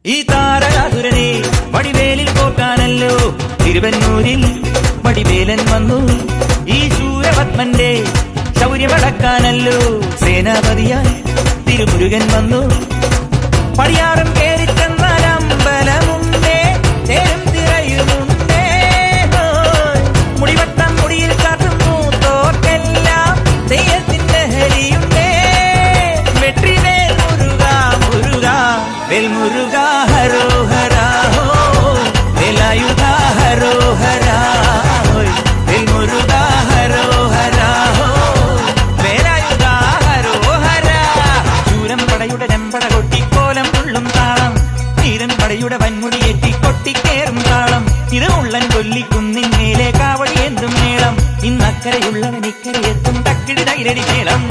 ഈ താരകാസുരനെ വടിവേലിൽ പോക്കാനല്ലോ തിരുവന്നൂരിൽ വടിവേലൻ വന്നു. ഈ ശൂരപത്മന്റെ ശൗര്യമടക്കാനല്ലോ സേനാപതിയായി തിരുമുരുകൻ വന്നു. പടിയാറും കേറിച്ചെന്നാൽ അമ്പലമുണ്ടേ, തേരും തിരയുമുണ്ടേ, മുടിവട്ടം മുടിയിൽ കാട്ടും മൂത്തോർക്കെല്ലാം തെയ്യത്തിന്റെ ഹരിയുണ്ടേ. വെട്രിവേൽ മുരുക മുരുക വേൽ മുരുക ഹരോഹരാ ഹോ, വേലായുധ ഹരോഹരാ വേൽ മുരുക ഹരോഹരാ ഹോ, വേലായുധ ഹരോഹരാ. ശൂരം പടയുടെ ചെമ്പട കൊട്ടിക്കോലം ഉള്ളും താളം, തീരൻ പടയുടെ വൻമുടിയേറ്റി കൊട്ടിക്കേറും താളം. ഇത് ഉള്ളൻ കൊല്ലിക്കുന്നിൻ മേലെ കാവടി എന്തും മേളം, ഇന്നക്കരയുള്ളവൻ ഇക്കരയെത്തും തക്കിടി തൈരടി മേളം.